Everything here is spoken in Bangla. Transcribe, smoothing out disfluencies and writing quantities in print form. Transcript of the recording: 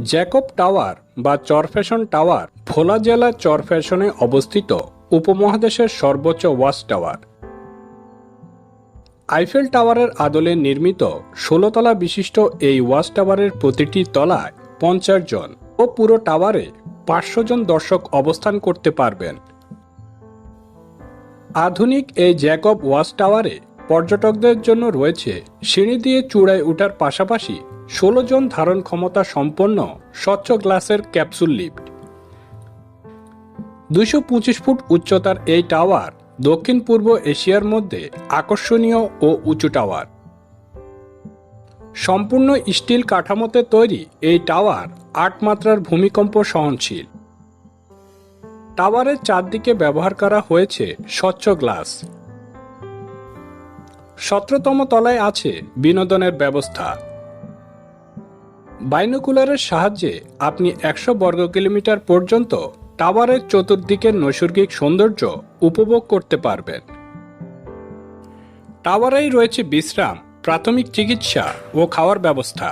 জ্যাকব টাওয়ার বা চরফ্যাশন টাওয়ার ভোলা জেলার চরফ্যাশনে অবস্থিত উপমহাদেশের সর্বোচ্চ ওয়াচ টাওয়ার। আইফেল টাওয়ারের আদলে নির্মিত ১৬ তলা বিশিষ্ট এই ওয়াচ টাওয়ারের প্রতিটি তলায় ৫০ জন ও পুরো টাওয়ারে ৫০০ জন দর্শক অবস্থান করতে পারবেন। আধুনিক এই জ্যাকব ওয়াচ টাওয়ারে পর্যটকদের জন্য রয়েছে সিঁড়ি দিয়ে চূড়ায় ওঠার পাশাপাশি ১৬ জন ধারণ ক্ষমতা সম্পন্ন স্বচ্ছ গ্লাসের ক্যাপসুল লিফট। ২২৫ ফুট উচ্চতার এই টাওয়ার দক্ষিণ পূর্ব এশিয়ার মধ্যে আকর্ষণীয় ও উঁচু টাওয়ার। সম্পূর্ণ স্টিল কাঠামোতে তৈরি এই টাওয়ার ৮ মাত্রার ভূমিকম্প সহনশীল। টাওয়ারের চারদিকে ব্যবহার করা হয়েছে স্বচ্ছ গ্লাস। ১৭তম তলায় আছে বিনোদনের ব্যবস্থা। বাইনোকুলারের সাহায্যে আপনি ১০০ বর্গ কিলোমিটার পর্যন্ত টাওয়ারের চতুর্দিকের নৈসর্গিক সৌন্দর্য উপভোগ করতে পারবেন। টাওয়ারেই রয়েছে বিশ্রাম, প্রাথমিক চিকিৎসা ও খাওয়ার ব্যবস্থা।